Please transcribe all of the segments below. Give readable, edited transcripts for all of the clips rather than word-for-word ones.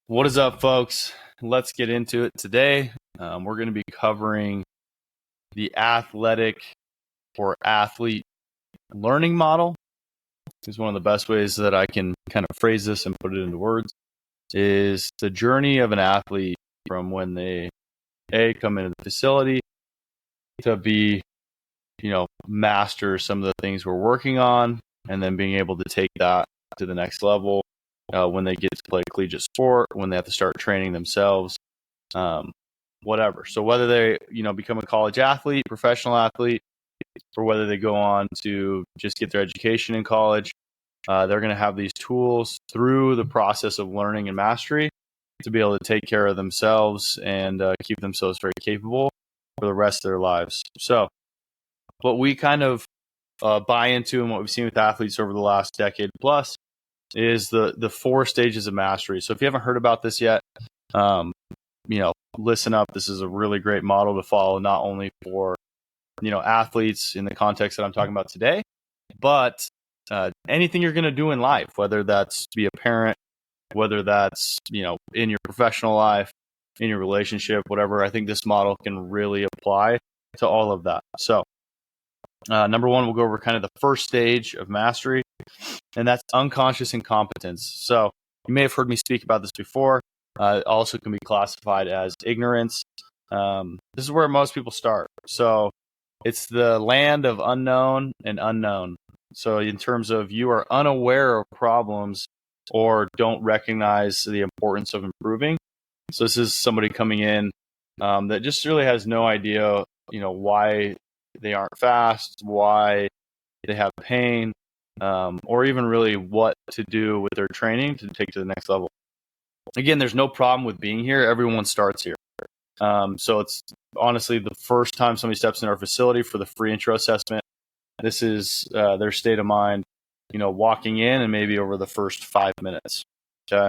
What is up, folks? Let's get into it today. We're going to be covering the athletic or athlete learning model. Is one of the best ways that I can kind of phrase this and put it into words. Is the journey of an athlete from when they come into the facility to be, master some of the things we're working on, and then being able to take that to the next level. When they get to play collegiate sport, when they have to start training themselves, whatever. So whether they, become a college athlete, professional athlete, or whether they go on to just get their education in college, they're going to have these tools through the process of learning and mastery to be able to take care of themselves and keep themselves very capable for the rest of their lives. So what we kind of buy into and what we've seen with athletes over the last decade plus is the 4 stages of mastery. So if you haven't heard about this yet, listen up. This is a really great model to follow, not only for, athletes in the context that I'm talking about today, but anything you're going to do in life, whether that's be a parent, whether that's, in your professional life, in your relationship, whatever. I think this model can really apply to all of that. So number 1, we'll go over kind of the first stage of mastery, and that's unconscious incompetence. So you may have heard me speak about this before. It also can be classified as ignorance. This is where most people start. So it's the land of unknown and unknown. So in terms of you are unaware of problems or don't recognize the importance of improving. So this is somebody coming in that just really has no idea, why they aren't fast, why they have pain, or even really what to do with their training to take to the next level. Again, there's no problem with being here. Everyone starts here. So it's honestly the first time somebody steps in our facility for the free intro assessment. This is their state of mind, walking in and maybe over the first 5 minutes. Okay.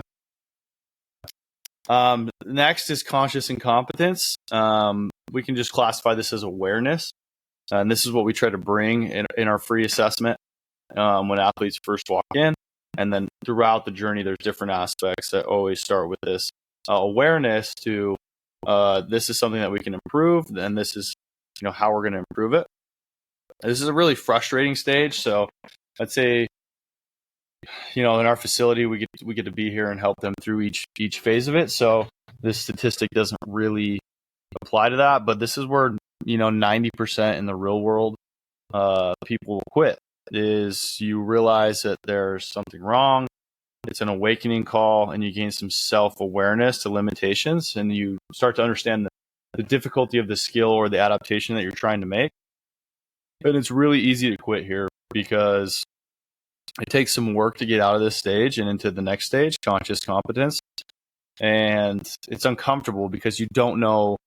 Next is conscious incompetence. We can just classify this as awareness. And this is what we try to bring in our free assessment when athletes first walk in. And then throughout the journey, there's different aspects that always start with this awareness to this is something that we can improve, and this is how we're going to improve it. This is a really frustrating stage. So I'd say, in our facility, we get to be here and help them through each phase of it. So this statistic doesn't really apply to that, but this is where 90% in the real world people quit. Is you realize that there's something wrong. It's an awakening call, and you gain some self-awareness to limitations, and you start to understand the difficulty of the skill or the adaptation that you're trying to make. And it's really easy to quit here because it takes some work to get out of this stage and into the next stage, conscious competence. And it's uncomfortable because you don't know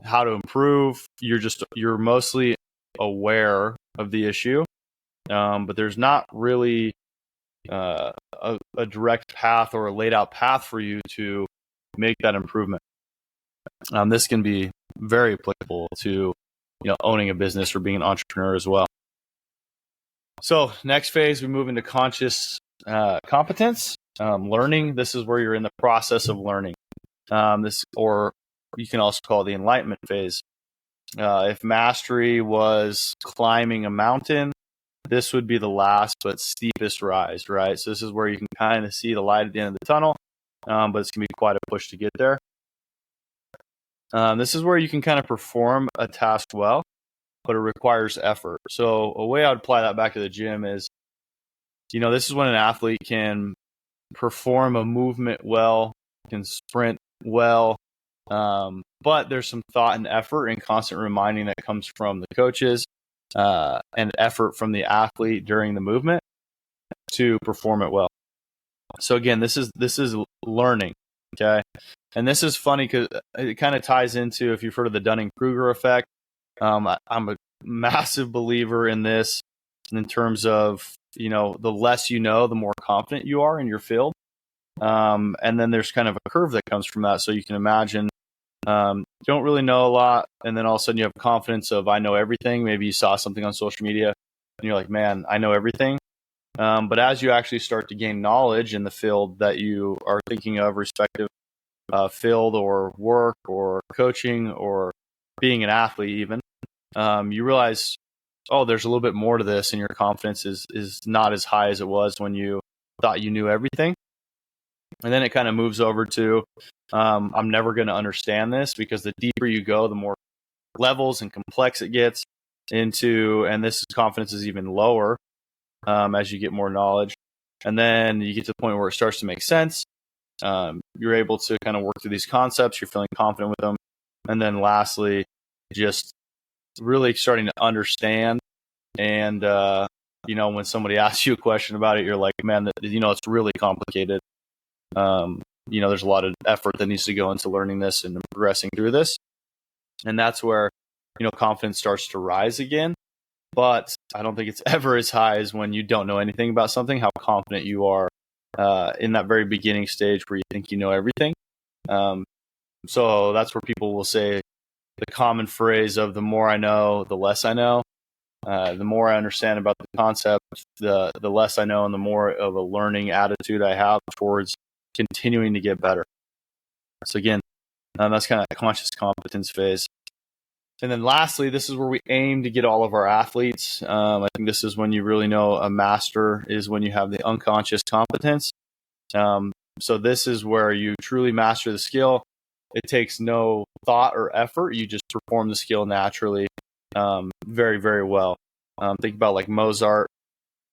how to improve. You're mostly aware of the issue, but there's not really a direct path or a laid out path for you to make that improvement. This can be very applicable to owning a business or being an entrepreneur as well. So next phase, we move into conscious competence, learning. This is where you're in the process of learning. Or you can also call it the enlightenment phase. If mastery was climbing a mountain, this would be the last but steepest rise, right? So this is where you can kind of see the light at the end of the tunnel, but it's going to be quite a push to get there. This is where you can kind of perform a task well, but it requires effort. So a way I would apply that back to the gym is, this is when an athlete can perform a movement well, can sprint well, but there's some thought and effort and constant reminding that comes from the coaches and effort from the athlete during the movement to perform it well. So again, this is learning, okay? And this is funny because it kind of ties into, if you've heard of the Dunning-Kruger effect. I'm a massive believer in this in terms of, the less you know, the more confident you are in your field. And then there's kind of a curve that comes from that. So you can imagine you don't really know a lot, and then all of a sudden you have confidence of I know everything. Maybe you saw something on social media and you're like, man, I know everything. But as you actually start to gain knowledge in the field that you are thinking of, respective field or work or coaching or being an athlete even, you realize, oh, there's a little bit more to this, and your confidence is not as high as it was when you thought you knew everything. And then it kind of moves over to, I'm never going to understand this, because the deeper you go, the more levels and complex it gets into, and this confidence is even lower as you get more knowledge. And then you get to the point where it starts to make sense. You're able to kind of work through these concepts. You're feeling confident with them. And then lastly, just really starting to understand. And, when somebody asks you a question about it, you're like, man, it's really complicated. There's a lot of effort that needs to go into learning this and progressing through this. And that's where, confidence starts to rise again. But I don't think it's ever as high as when you don't know anything about something, how confident you are in that very beginning stage where you think you know everything. So that's where people will say the common phrase of the more I know, the less I know. The more I understand about the concept, the less I know, and the more of a learning attitude I have towards continuing to get better. So again, that's kind of that conscious competence phase. And then lastly, this is where we aim to get all of our athletes. I think this is when you really know a master, is when you have the unconscious competence. So this is where you truly master the skill. It takes no thought or effort. You just perform the skill naturally, very, very well. Think about like Mozart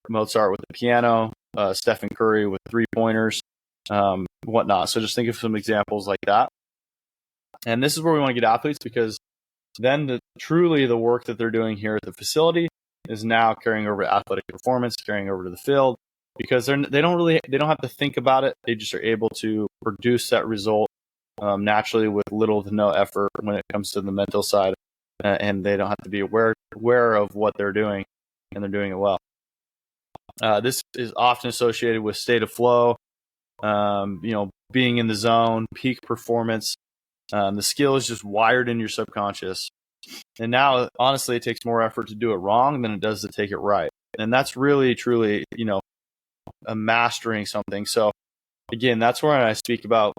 with the piano, Stephen Curry with 3-pointers, whatnot. So just think of some examples like that. And this is where we want to get athletes, because then truly the work that they're doing here at the facility is now carrying over to athletic performance, carrying over to the field, because they don't have to think about it. They just are able to produce that result naturally with little to no effort when it comes to the mental side, and they don't have to be aware of what they're doing, and they're doing it well. This is often associated with state of flow, being in the zone, peak performance. The skill is just wired in your subconscious. And now, honestly, it takes more effort to do it wrong than it does to take it right. And that's really, truly, a mastering something. So again, that's where I speak about,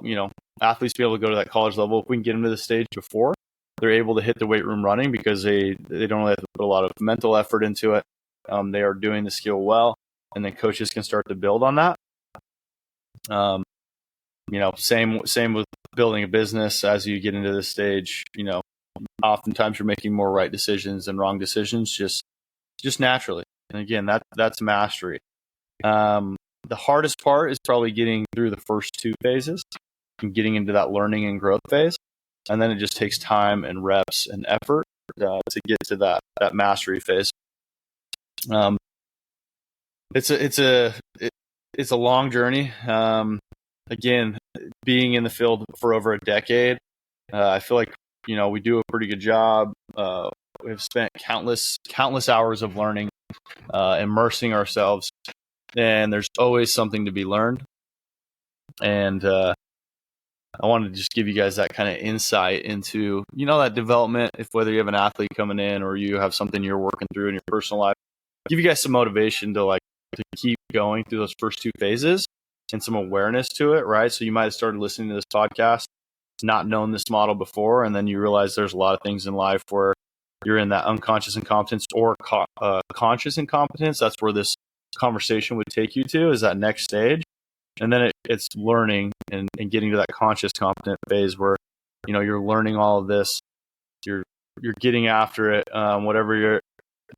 athletes be able to go to that college level. If we can get them to the stage before they're able to hit the weight room running, because they don't really have to put a lot of mental effort into it. They are doing the skill well, and then coaches can start to build on that. Same with building a business. As you get into this stage, oftentimes you're making more right decisions than wrong decisions, just naturally. And again, that's mastery. The hardest part is probably getting through the first 2 phases and getting into that learning and growth phase. And then it just takes time and reps and effort to get to that mastery phase. It's a long journey. Again, being in the field for over a decade, I feel like, we do a pretty good job. We've spent countless hours of learning, immersing ourselves, and there's always something to be learned. And I wanted to just give you guys that kind of insight into, that development, if whether you have an athlete coming in or you have something you're working through in your personal life, give you guys some motivation to keep going through those first 2 phases and some awareness to it, right? So you might have started listening to this podcast, not known this model before, and then you realize there's a lot of things in life where you're in that unconscious incompetence or conscious incompetence. That's where this conversation would take you to, is that next stage. And then it's learning and getting to that conscious competent phase where, you're learning all of this, you're getting after it, whatever you're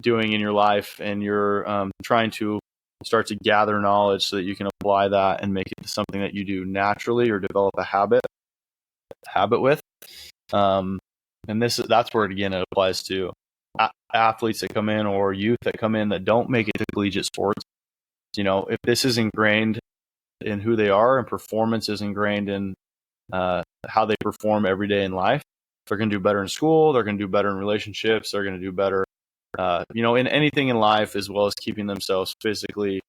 doing in your life, and you're trying to start to gather knowledge so that you can apply that and make it to something that you do naturally or develop a habit with. And that's where, again, it applies to athletes that come in or youth that come in that don't make it to collegiate sports. If this is ingrained in who they are and performance is ingrained in how they perform every day in life, they're going to do better in school. They're going to do better in relationships. They're going to do better, in anything in life, as well as keeping themselves physically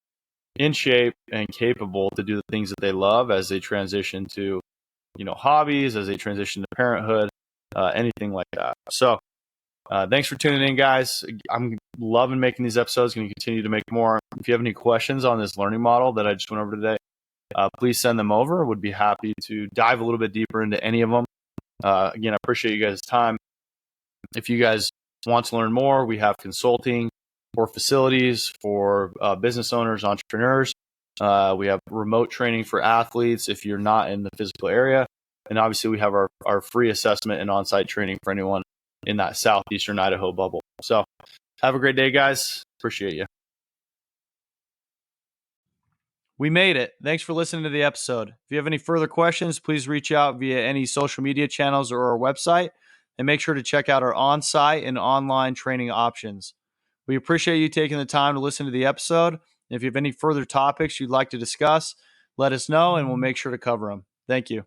in shape and capable to do the things that they love as they transition to, hobbies, as they transition to parenthood, anything like that. So thanks for tuning in, guys. I'm loving making these episodes. Going to continue to make more. If you have any questions on this learning model that I just went over today, please send them over. Would be happy to dive a little bit deeper into any of them. Again, I appreciate you guys' time. If you guys want to learn more, we have consulting for facilities, for business owners, entrepreneurs. We have remote training for athletes if you're not in the physical area. And obviously, we have our free assessment and on-site training for anyone in that southeastern Idaho bubble. So have a great day, guys. Appreciate you. We made it. Thanks for listening to the episode. If you have any further questions, please reach out via any social media channels or our website, and make sure to check out our on-site and online training options. We appreciate you taking the time to listen to the episode. If you have any further topics you'd like to discuss, let us know and we'll make sure to cover them. Thank you.